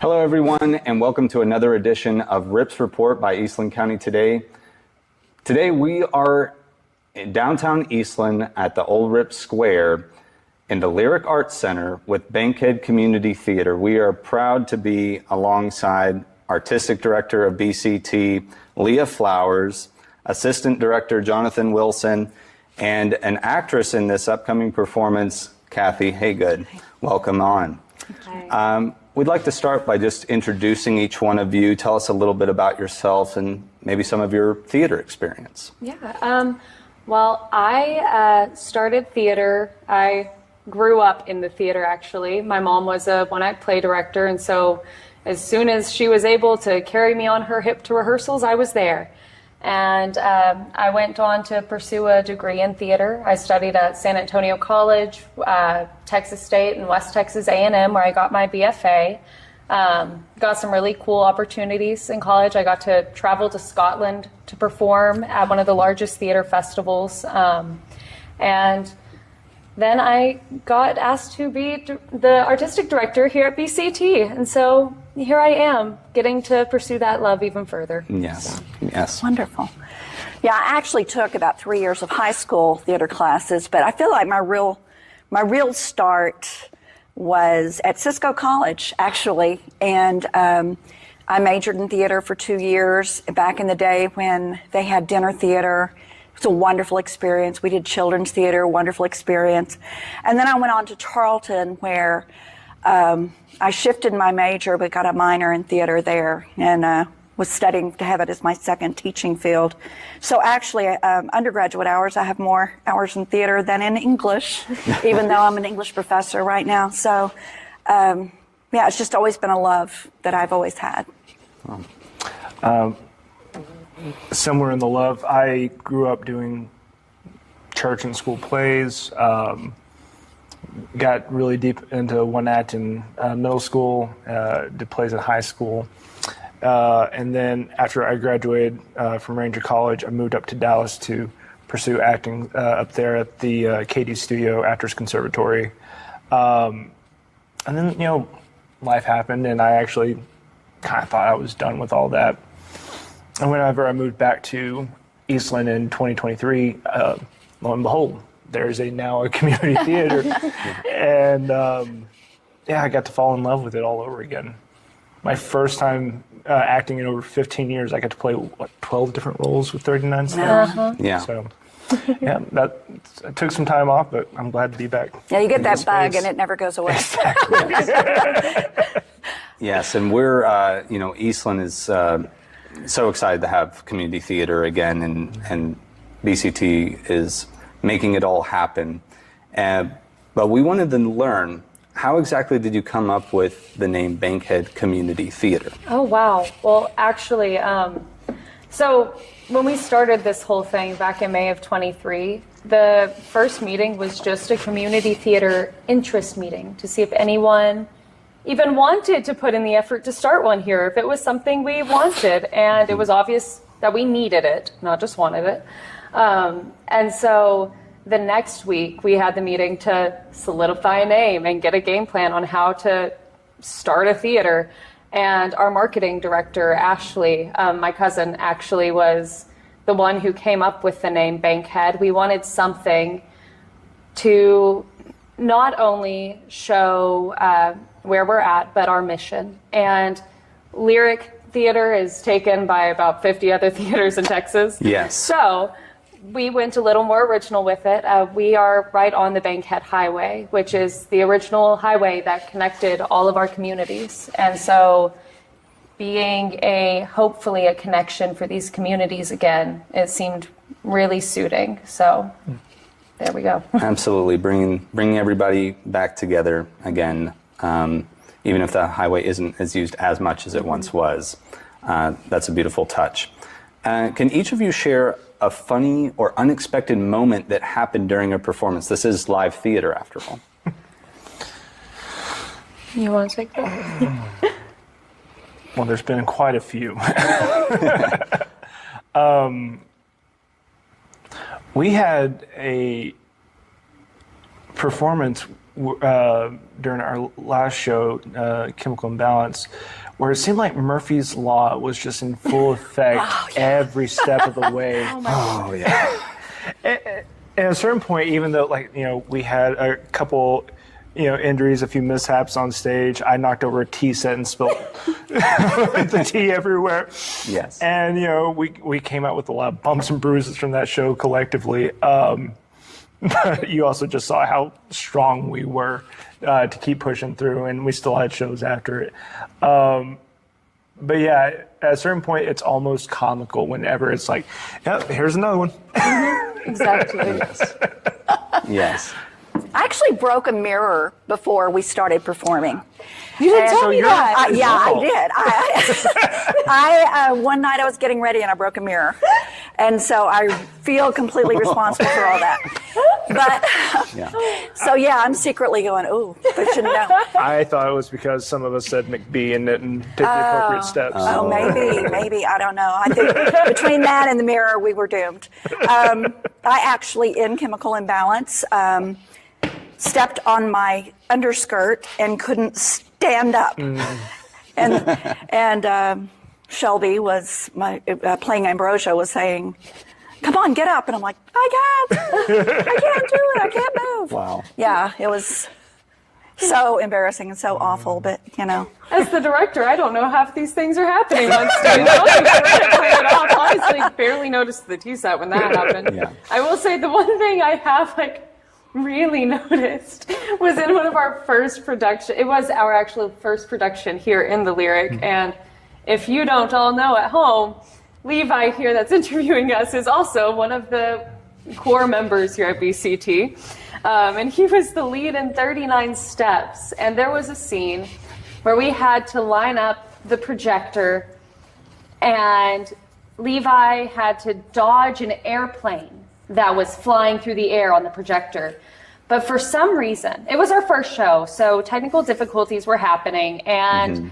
Hello, everyone, and welcome to another edition of Rip's Report by Eastland County Today. Today, we are in downtown Eastland at the Old Rip Square in the Lyric Arts Center with Bankhead Community Theatre. We are proud to be alongside Artistic Director of BCT, Leah Flowers, Assistant Director Johnathan Wilson, and an actress in this upcoming performance, Kathy Hagood. Welcome on. Hi. We'd like to start by just introducing each one of you. Tell us a little bit about yourself and maybe some of your theater experience. Yeah. Well, I started theater. I grew up in the theater, actually. My mom was a one-act play director, and so as soon as she was able to carry me on her hip to rehearsals, I was there. And I went on to pursue a degree in theater. I studied at San Antonio College, Texas State, and West Texas A&M, where I got my BFA. Got some really cool opportunities in college. I got to travel to Scotland to perform at one of the largest theater festivals. And then I got asked to be the artistic director here at BCT. And so here I am, getting to pursue that love even further. Yes, yes. Wonderful. Yeah, I actually took about 3 years of high school theater classes, but I feel like my real start was at Cisco College, actually. And I majored in theater for 2 years back in the day when they had dinner theater. It was a wonderful experience. We did children's theater, wonderful experience. And then I went on to Charlton, where I shifted my major but got a minor in theater there, and was studying to have it as my second teaching field. So actually, undergraduate hours, I have more hours in theater than in English, even though I'm an English professor right now. So yeah, it's just always been a love that I've always had. Somewhere in the love, I grew up doing church and school plays, got really deep into one act in middle school, did plays in high school. And then after I graduated from Ranger College, I moved up to Dallas to pursue acting up there at the KD Studio Actors Conservatory. And then, life happened, and I actually kind of thought I was done with all that. And whenever I moved back to Eastland in 2023, lo and behold, there's now a community theater. And I got to fall in love with it all over again. My first time acting in over 15 years, I got to play, 12 different roles with 39 stars? Yeah. So, yeah, it took some time off, but I'm glad to be back. Yeah, you get that bug and it never goes away. Yes, and we're, Eastland is so excited to have community theater again, and BCT is making it all happen. But we wanted to learn, how exactly did you come up with the name Bankhead Community Theatre? Oh, wow. Well, actually, so when we started this whole thing back in May of 23, the first meeting was just a community theater interest meeting to see if anyone even wanted to put in the effort to start one here, if it was something we wanted. And it was obvious that we needed it, not just wanted it. And so the next week we had the meeting to solidify a name and get a game plan on how to start a theater. And our marketing director, Ashley, my cousin, actually was the one who came up with the name Bankhead. We wanted something to not only show where we're at, but our mission. And Lyric Theater is taken by about 50 other theaters in Texas. Yes. So we went a little more original with it. We are right on the Bankhead Highway, which is the original highway that connected all of our communities. And so being hopefully a connection for these communities again, it seemed really suiting. So there we go. Absolutely, bringing everybody back together again, even if the highway isn't as used as much as it once was. That's a beautiful touch. Can each of you share a funny or unexpected moment that happened during a performance? This is live theater, after all. You want to take that? Well, there's been quite a few. We had a performance during our last show, Chemical Imbalance, where it seemed like Murphy's Law was just in full effect every step of the way. Oh, yeah. At a certain point, even though, we had a couple, injuries, a few mishaps on stage, I knocked over a tea set and spilled the tea everywhere. Yes. And, we came out with a lot of bumps and bruises from that show collectively. But you also just saw how strong we were to keep pushing through, and we still had shows after it. But yeah, at a certain point, it's almost comical whenever it's like, yep, here's another one. Exactly. Yes. I actually broke a mirror before we started performing. You didn't tell so me you're- that. Yeah, I did. One night I was getting ready and I broke a mirror. And so I feel completely responsible for all that. But, Yeah. so yeah, I'm secretly going, ooh, I shouldn't know. I thought it was because some of us said McBee and didn't take the appropriate steps. Oh, maybe, I don't know. I think between that and the mirror, we were doomed. I actually, in Chemical Imbalance, stepped on my underskirt and couldn't stand up. And Shelby was playing Ambrosia, was saying, "Come on, get up!" And I'm like, I can't do it. I can't move. Wow. Yeah, it was so embarrassing and so awful, but As the director, I don't know half these things are happening on stage. I'll be sure to clear it off. Honestly, barely noticed the tea set when that happened. Yeah. I will say the one thing I have really noticed was in one of our first production. It was our actual first production here in the Lyric, and if you don't all know at home, Levi here that's interviewing us is also one of the core members here at BCT. And he was the lead in 39 Steps. And there was a scene where we had to line up the projector and Levi had to dodge an airplane that was flying through the air on the projector. But for some reason, it was our first show, so technical difficulties were happening. And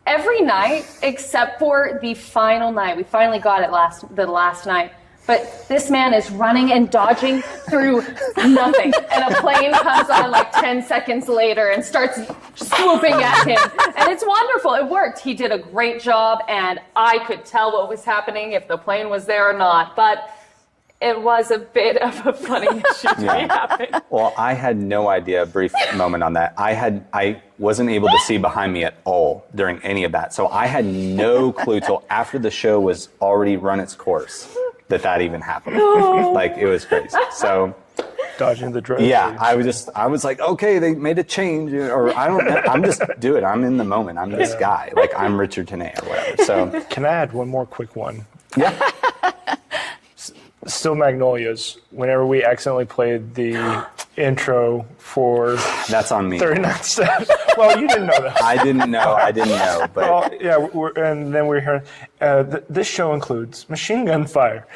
every night, except for the final night, we finally got it the last night. But this man is running and dodging through nothing. And a plane comes on 10 seconds later and starts swooping at him. And it's wonderful. It worked. He did a great job. And I could tell what was happening if the plane was there or not. But it was a bit of a funny issue to be happening. Well, I had no idea, a brief moment on that. I wasn't able to see behind me at all during any of that. So I had no clue till after the show was already run its course that even happened. It was crazy. So Dodging the drugs. yeah, I was like, okay, they made a change, or I don't know. I'm just I'm in the moment. I'm this guy. I'm Richard Tenay or whatever. So Can I add one more quick one? yeah. Still Magnolias, whenever we accidentally played the intro for That's on me. 39 Steps. Well, you didn't know that. I didn't know, but Well, yeah, and then we're hearing, this show includes machine gun fire,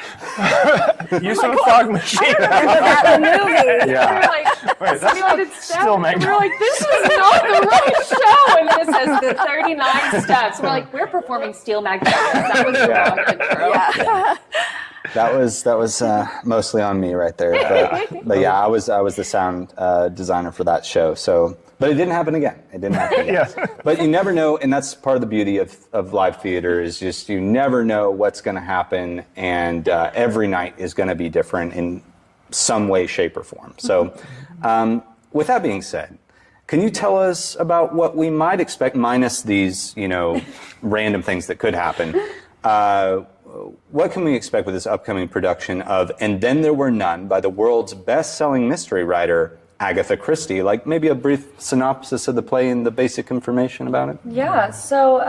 use of a fog machine. that movie. yeah. We were like, Wait, that's simulated not steps. still And we were Magnolia. like, this is not the right show. And this says the 39 steps. We're like, we're performing Steel Magnolias. That was the wrong intro. Yeah. That was mostly on me right there. But yeah, I was the sound designer for that show. So, but it didn't happen again. Yes. But you never know, and that's part of the beauty of live theater is just you never know what's going to happen, and every night is going to be different in some way, shape, or form. So, with that being said, can you tell us about what we might expect, minus these random things that could happen? What can we expect with this upcoming production of And Then There Were None by the world's best-selling mystery writer, Agatha Christie? Maybe a brief synopsis of the play and the basic information about it? Yeah, so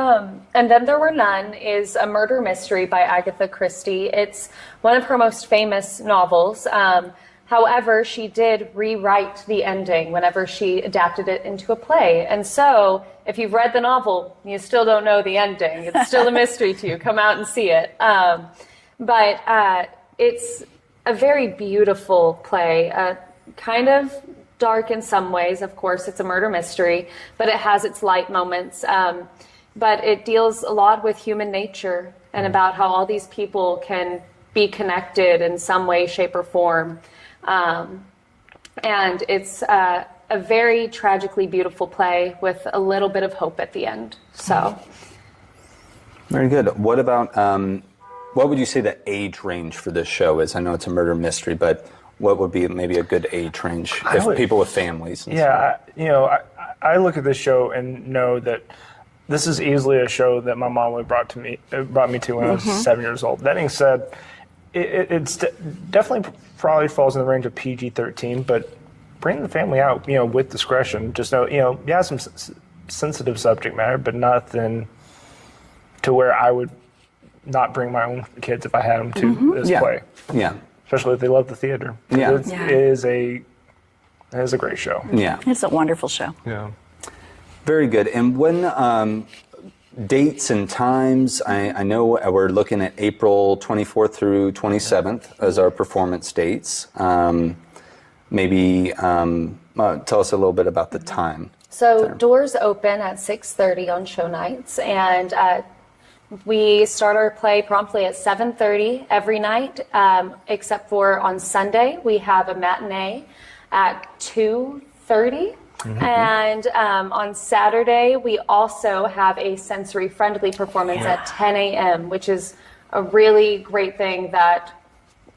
And Then There Were None is a murder mystery by Agatha Christie. It's one of her most famous novels. However, she did rewrite the ending whenever she adapted it into a play. And so, if you've read the novel, you still don't know the ending. It's still a mystery to you. Come out and see it. But it's a very beautiful play, kind of dark in some ways. Of course, it's a murder mystery, but it has its light moments. But it deals a lot with human nature and about how all these people can be connected in some way, shape, or form. And it's a very tragically beautiful play with a little bit of hope at the end. So, Very good. What about, what would you say the age range for this show is? I know it's a murder mystery, but what would be maybe a good age range if people with families? And stuff? I look at this show and know that this is easily a show that my mom would brought me to when I was 7 years old. That being said, it's definitely probably falls in the range of PG-13, but bring the family out, with discretion. Just know, some sensitive subject matter, but nothing to where I would not bring my own kids if I had them to this play. Yeah. Especially if they love the theater. Yeah. It is a great show. Yeah. It's a wonderful show. Yeah. Very good. And when dates and times, I know we're looking at April 24th through 27th as our performance dates. Maybe tell us a little bit about the time. So doors open at 6:30 on show nights, and we start our play promptly at 7:30 every night, except for on Sunday we have a matinee at 2:30. And on Saturday, we also have a sensory-friendly performance at 10 a.m., which is a really great thing that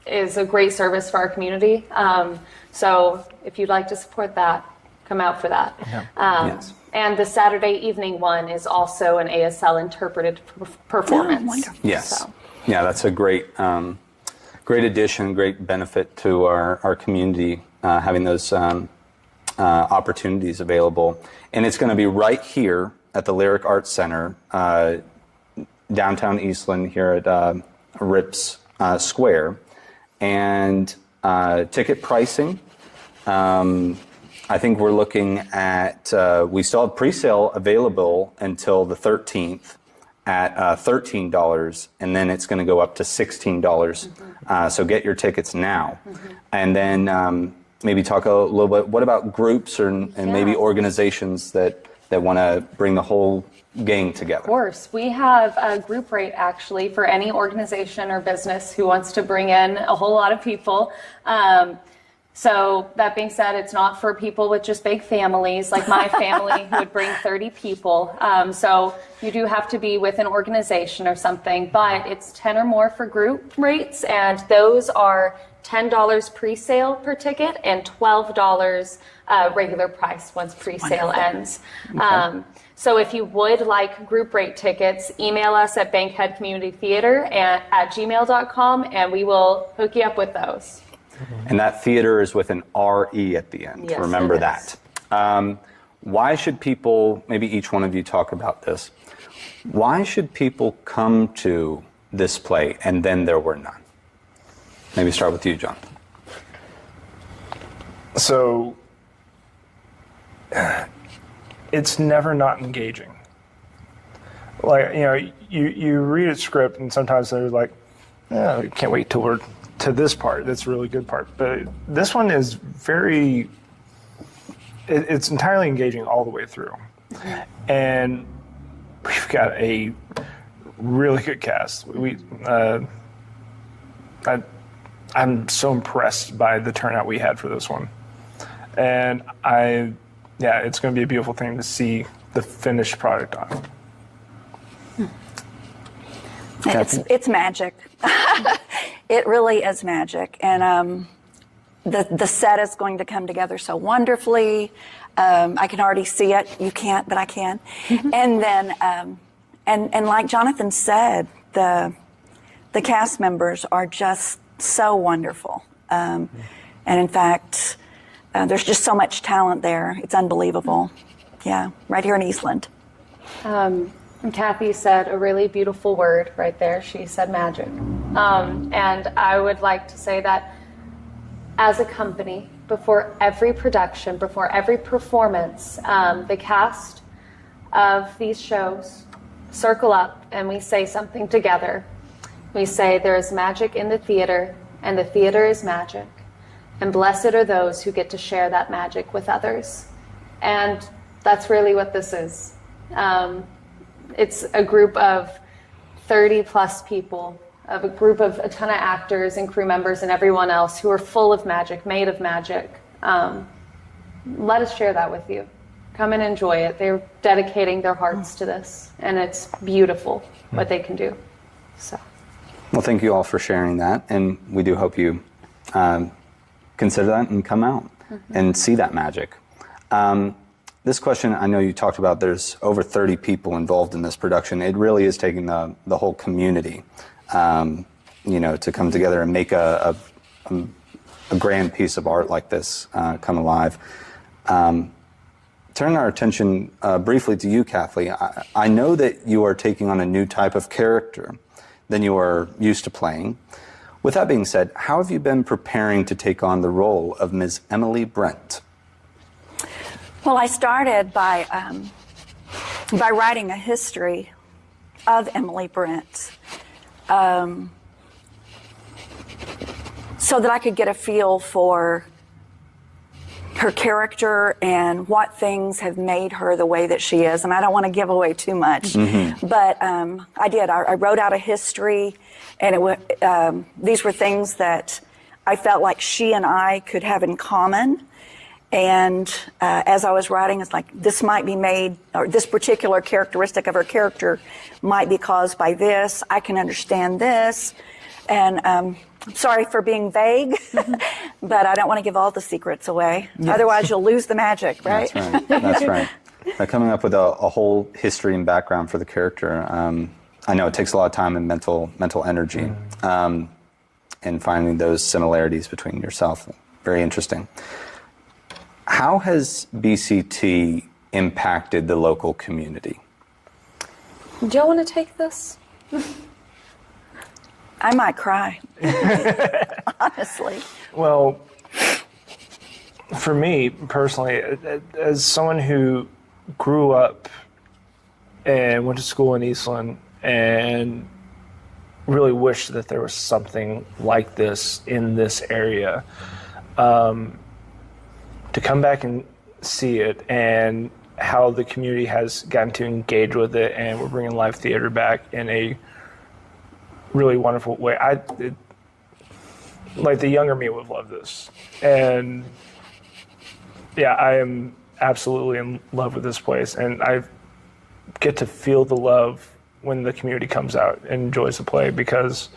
is a great service for our community. So if you'd like to support that, come out for that. Yes. And the Saturday evening one is also an ASL interpreted performance. Oh, wonderful. Yes. So. Yeah, that's a great addition, great benefit to our community, having those opportunities available. And it's going to be right here at the Lyric Arts Center, downtown Eastland, here at Rips Square. And ticket pricing, I think we're looking at, we still have pre-sale available until the 13th at $13, and then it's going to go up to $16. So get your tickets now. And then maybe talk a little bit, what about groups and maybe organizations that want to bring the whole gang together? Of course. We have a group rate actually for any organization or business who wants to bring in a whole lot of people. So that being said, it's not for people with just big families like my family who would bring 30 people. So you do have to be with an organization or something, but it's 10 or more for group rates, and those are $10 pre-sale per ticket and $12 regular price once pre-sale ends. So if you would like group rate tickets, email us at Bankhead Community Theatre at gmail.com, and we will hook you up with those. And that theater is with an R-E at the end. Yes, Remember it that. Why should people, maybe each one of you talk about this, why should people come to this play and then there were none? Maybe start with you, John. So it's never not engaging. Like, you read a script and sometimes they're like, I can't wait till we're to this part. That's a really good part. But this one is it's entirely engaging all the way through. And we've got a really good cast. I'm so impressed by the turnout we had for this one. And it's going to be a beautiful thing to see the finished product on. It's magic. It really is magic. And the set is going to come together so wonderfully. I can already see it. You can't, but I can. And then, and like Johnathan said, the cast members are just so wonderful. And in fact, there's just so much talent there. It's unbelievable. Yeah, right here in Eastland. And Kathy said a really beautiful word right there. She said magic. And I would like to say that as a company, before every production, before every performance, the cast of these shows circle up and we say something together. We say there is magic in the theater, and the theater is magic. And blessed are those who get to share that magic with others. And that's really what this is. It's a group of 30 plus people, of a group of a ton of actors and crew members and everyone else who are full of magic, made of magic. let us share that with you. Come and enjoy it. They're dedicating their hearts to this, and it's beautiful what they can do. So, well, thank you all for sharing that, and we do hope you consider that and come out and see that magic. This question, I know you talked about there's over 30 people involved in this production. It really is taking the whole community, to come together and make a grand piece of art like this come alive. Turn our attention briefly to you, Kathleen. I know that you are taking on a new type of character than you are used to playing. With that being said, how have you been preparing to take on the role of Ms. Emily Brent? Well, I started by writing a history of Emily Brent, so that I could get a feel for her character and what things have made her the way that she is. And I don't want to give away too much, but I did. I wrote out a history, and these were things that I felt like she and I could have in common. And as I was writing, it's like, this might be made, or this particular characteristic of her character might be caused by this. I can understand this. And I'm sorry for being vague, but I don't want to give all the secrets away. Yes. Otherwise, you'll lose the magic, right? That's right. That's right. Coming up with a whole history and background for the character, I know it takes a lot of time and mental energy, and finding those similarities between yourself. Very interesting. How has BCT impacted the local community? Do you want to take this? I might cry, honestly. Well, for me personally, as someone who grew up and went to school in Eastland and really wished that there was something like this in this area, to come back and see it and how the community has gotten to engage with it, and we're bringing live theater back in a really wonderful way. Like the younger me would love this. And yeah, I am absolutely in love with this place, and I get to feel the love when the community comes out and enjoys the play, because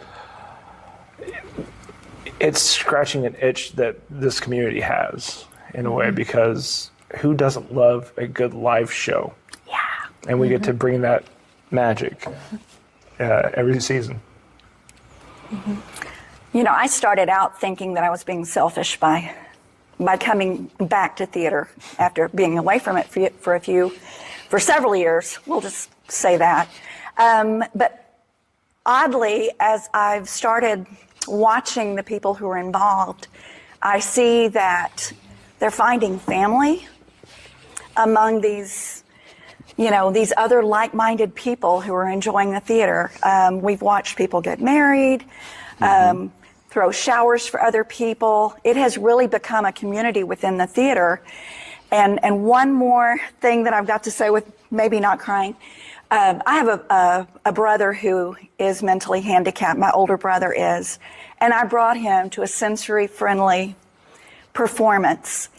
it's scratching an itch that this community has in a way, because who doesn't love a good live show? Yeah. And we get to bring that magic every season. You know, I started out thinking that I was being selfish by coming back to theater after being away from it for several years. We'll just say that. But oddly, as I've started watching the people who are involved, I see that they're finding family among these, these other like-minded people who are enjoying the theater. We've watched people get married, throw showers for other people. It has really become a community within the theater. And one more thing that I've got to say with maybe not crying, I have a brother who is mentally handicapped. My older brother is. And I brought him to a sensory-friendly performance.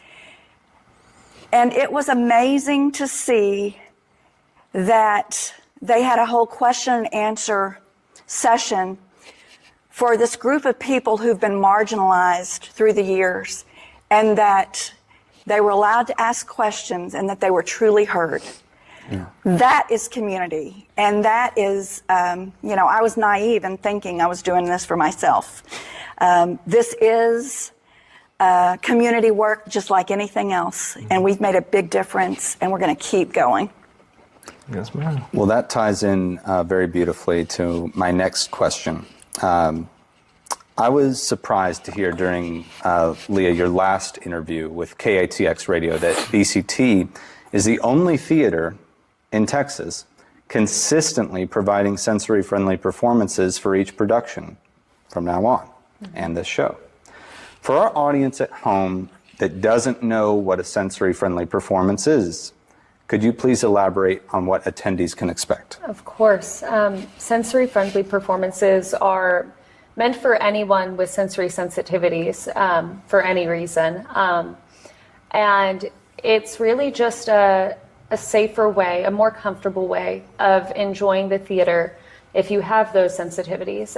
And it was amazing to see that they had a whole question and answer session for this group of people who've been marginalized through the years, and that they were allowed to ask questions and that they were truly heard. Yeah. That is community. And that is, I was naive in thinking I was doing this for myself. This is community work just like anything else. And we've made a big difference, and we're going to keep going. Yes, ma'am. Well, that ties in very beautifully to my next question. I was surprised to hear during, Leah, your last interview with KATX Radio that BCT is the only theater in Texas consistently providing sensory-friendly performances for each production from now on, and this show. For our audience at home that doesn't know what a sensory-friendly performance is, could you please elaborate on what attendees can expect? Of course. Sensory-friendly performances are meant for anyone with sensory sensitivities for any reason. And it's really just a safer way, a more comfortable way of enjoying the theater if you have those sensitivities.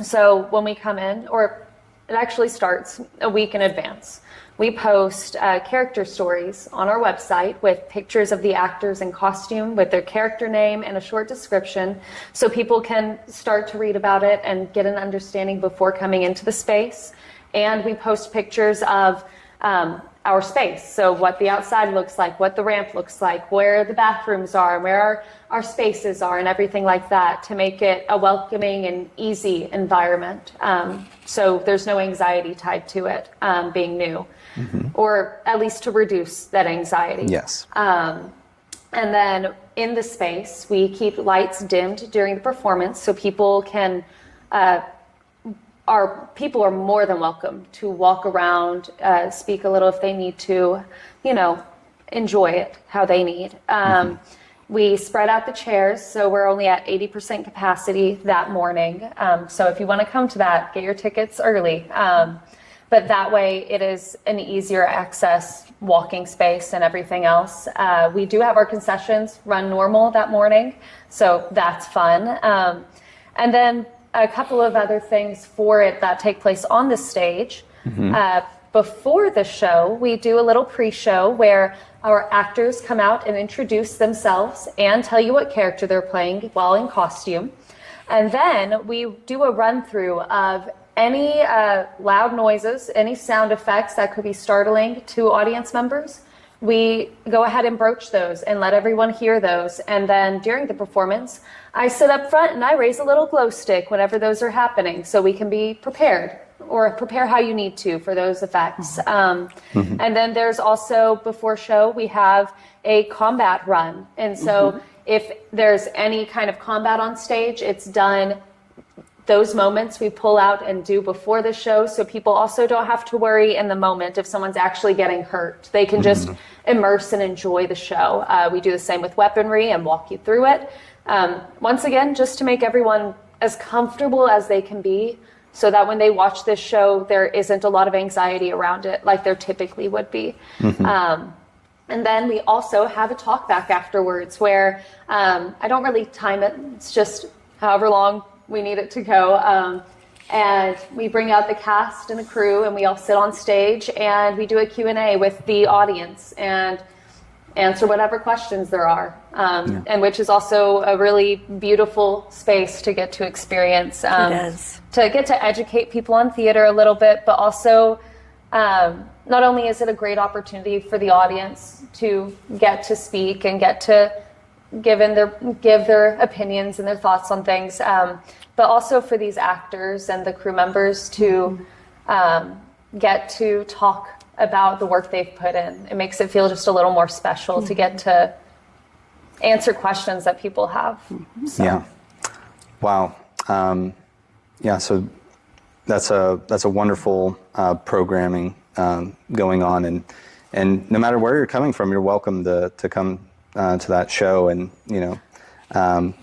So when we come in, or it actually starts a week in advance, we post character stories on our website with pictures of the actors in costume with their character name and a short description, so people can start to read about it and get an understanding before coming into the space. And we post pictures of our space, so what the outside looks like, what the ramp looks like, where the bathrooms are, and where our spaces are, and everything like that, to make it a welcoming and easy environment. So there's no anxiety tied to it being new, or at least to reduce that anxiety. Yes. And then in the space, we keep lights dimmed during the performance, so people can people are more than welcome to walk around, speak a little if they need to, enjoy it how they need. We spread out the chairs, so we're only at 80% capacity that morning. So if you want to come to that, get your tickets early. But that way it is an easier access walking space and everything else. We do have our concessions run normal that morning, so that's fun. And then a couple of other things for it that take place on the stage. Before the show, we do a little pre-show where our actors come out and introduce themselves and tell you what character they're playing while in costume. And then we do a run-through of any loud noises, any sound effects that could be startling to audience members. We go ahead and broach those and let everyone hear those. And then during the performance, I sit up front and I raise a little glow stick whenever those are happening, so we can be prepared, or prepare how you need to for those effects. And then there's also, before show, we have a combat run. And so if there's any kind of combat on stage, it's done. Those moments we pull out and do before the show, so people also don't have to worry in the moment if someone's actually getting hurt. They can just immerse and enjoy the show. We do the same with weaponry and walk you through it. Once again, just to make everyone as comfortable as they can be, so that when they watch this show, there isn't a lot of anxiety around it like there typically would be. And then we also have a talk back afterwards where I don't really time it. It's just however long we need it to go. And we bring out the cast and the crew, and we all sit on stage and we do a Q&A with the audience and answer whatever questions there are. And which is also a really beautiful space to get to experience. It is. To get to educate people on theater a little bit, but also not only is it a great opportunity for the audience to get to speak and get to give their opinions and their thoughts on things, but also for these actors and the crew members to get to talk about the work they've put in. It makes it feel just a little more special to get to answer questions that people have. So. Yeah. Wow. So that's a wonderful programming going on, and no matter where you're coming from, you're welcome to come to that show. And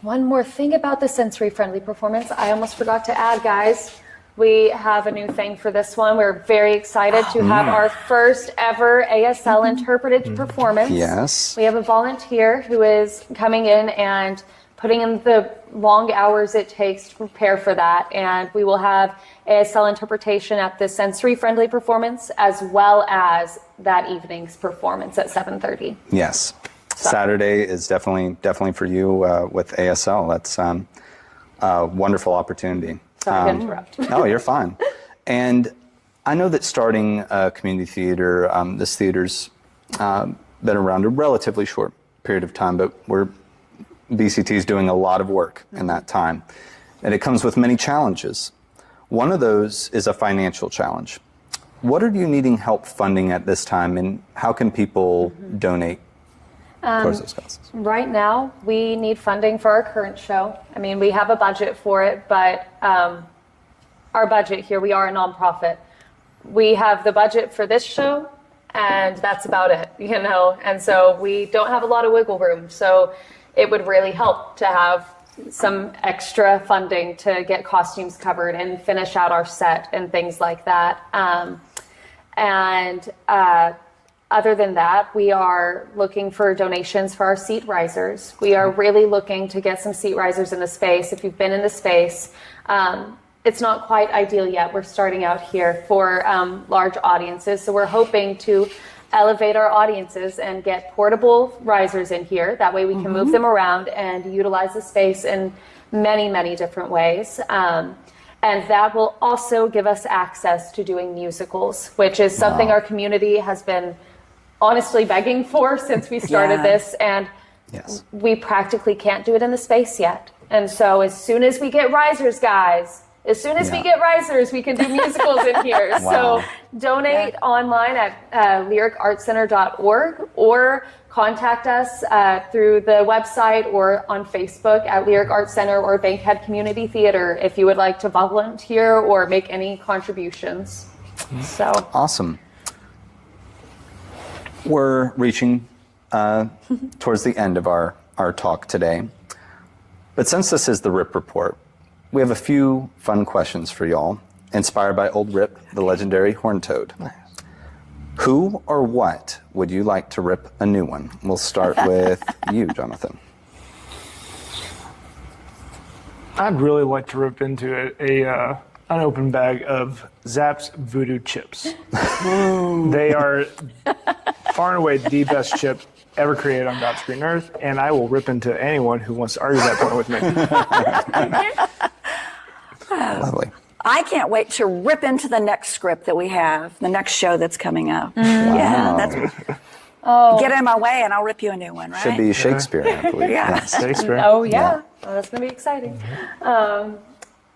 one more thing about the sensory-friendly performance, I almost forgot to add, guys. We have a new thing for this one. We're very excited to have our first ever ASL interpreted performance. Yes. We have a volunteer who is coming in and putting in the long hours it takes to prepare for that. And we will have ASL interpretation at the sensory-friendly performance as well as that evening's performance at 7:30. Yes. Saturday is definitely for you with ASL. That's a wonderful opportunity. Sorry to interrupt. No, you're fine. And I know that starting a community theater, this theater's been around a relatively short period of time, but BCT is doing a lot of work in that time. And it comes with many challenges. One of those is a financial challenge. What are you needing help funding at this time, and how can people donate towards those costs? Right now, we need funding for our current show. I mean, we have a budget for it, but our budget here, we are a nonprofit. We have the budget for this show, and that's about it, and so we don't have a lot of wiggle room. So it would really help to have some extra funding to get costumes covered and finish out our set and things like that. Other than that, we are looking for donations for our seat risers. We are really looking to get some seat risers in the space. If you've been in the space, it's not quite ideal yet. We're starting out here for large audiences. So we're hoping to elevate our audiences and get portable risers in here. That way we can move them around and utilize the space in many, many different ways. And that will also give us access to doing musicals, which is something our community has been honestly begging for since we started this. And we practically can't do it in the space yet. And so as soon as we get risers, guys, as soon as we get risers, we can do musicals in here. So donate online at lyricartcenter.org or contact us through the website or on Facebook at Lyric Arts Center or Bankhead Community Theatre if you would like to volunteer or make any contributions. So Awesome. We're reaching towards the end of our talk today. But since this is the RIP Report, we have a few fun questions for y'all, inspired by Old Rip, the legendary horned toad. Who or what would you like to rip a new one? We'll start with you, Johnathan. I'd really like to rip into a unopened bag of Zapp's Voodoo chips. They are far and away the best chip ever created on God's green earth, and I will rip into anyone who wants to argue that point with me. Lovely. I can't wait to rip into the next script that we have, the next show that's coming up. Yeah, that's get in my way and I'll rip you a new one, right? Should be Shakespeare, I believe. Yes. Shakespeare. Oh, yeah. Oh, that's going to be exciting.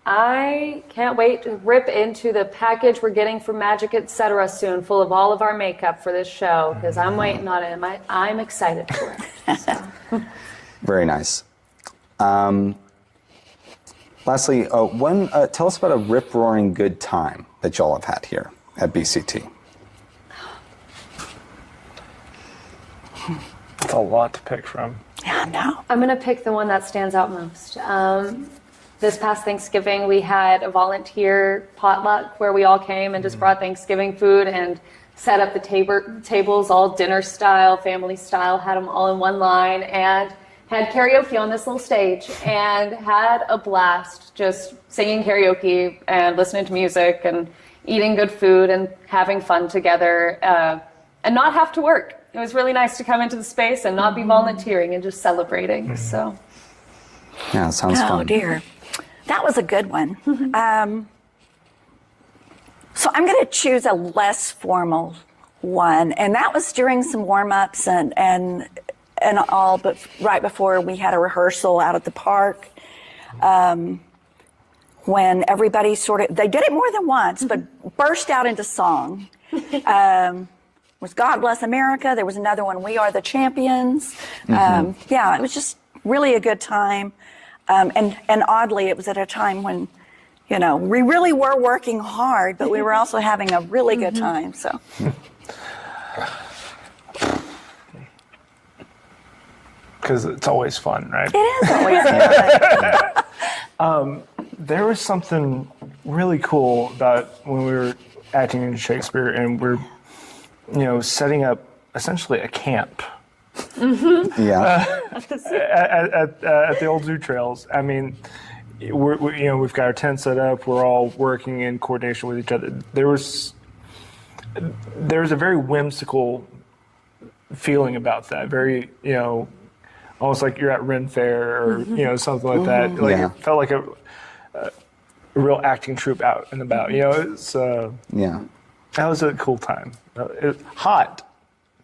I can't wait to rip into the package we're getting from Magic Etc. soon, full of all of our makeup for this show, because I'm waiting on it. I'm excited for it. So. Very nice. Lastly, tell us about a rip-roaring good time that y'all have had here at BCT. That's a lot to pick from. Yeah, no. I'm going to pick the one that stands out most. This past Thanksgiving, we had a volunteer potluck where we all came and just brought Thanksgiving food and set up the tables all dinner style, family style, had them all in one line, and had karaoke on this little stage and had a blast just singing karaoke and listening to music and eating good food and having fun together and not have to work. It was really nice to come into the space and not be volunteering and just celebrating. So, Yeah, it sounds fun. Oh, dear. That was a good one. So I'm going to choose a less formal one, and that was during some warm-ups and all, but right before we had a rehearsal out at the park, when everybody they did it more than once, but burst out into song. Was God Bless America. There was another one, We Are the Champions. Yeah, it was just really a good time. And oddly, it was at a time when, we really were working hard, but we were also having a really good time. So. Because it's always fun, right? It is always fun. There was something really cool about when we were acting in Shakespeare and we're, setting up essentially a camp. Yeah. At the old zoo trails. I mean, we've got our tent set up. We're all working in coordination with each other. There was a very whimsical feeling about that. Very, almost like you're at Ren Fair or something like that. Like it felt like a real acting troupe out and about. It's that was a cool time. It was hot.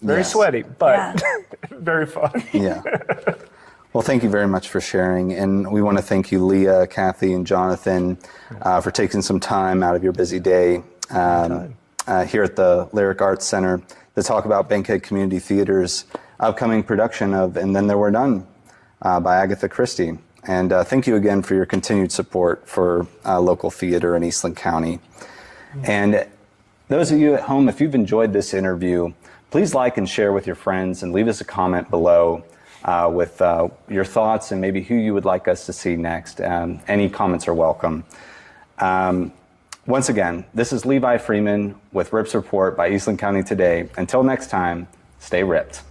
Very sweaty, but very fun. Yeah. Well, thank you very much for sharing. And we want to thank you, Leah, Kathy, and Johnathan, for taking some time out of your busy day here at the Lyric Arts Center to talk about Bankhead Community Theatre's upcoming production of And Then There Were None by Agatha Christie. And thank you again for your continued support for local theater in Eastland County. And those of you at home, if you've enjoyed this interview, please like and share with your friends and leave us a comment below with your thoughts and maybe who you would like us to see next. Any comments are welcome. Once again, this is Levi Freeman with Rips Report by Eastland County Today. Until next time, stay ripped.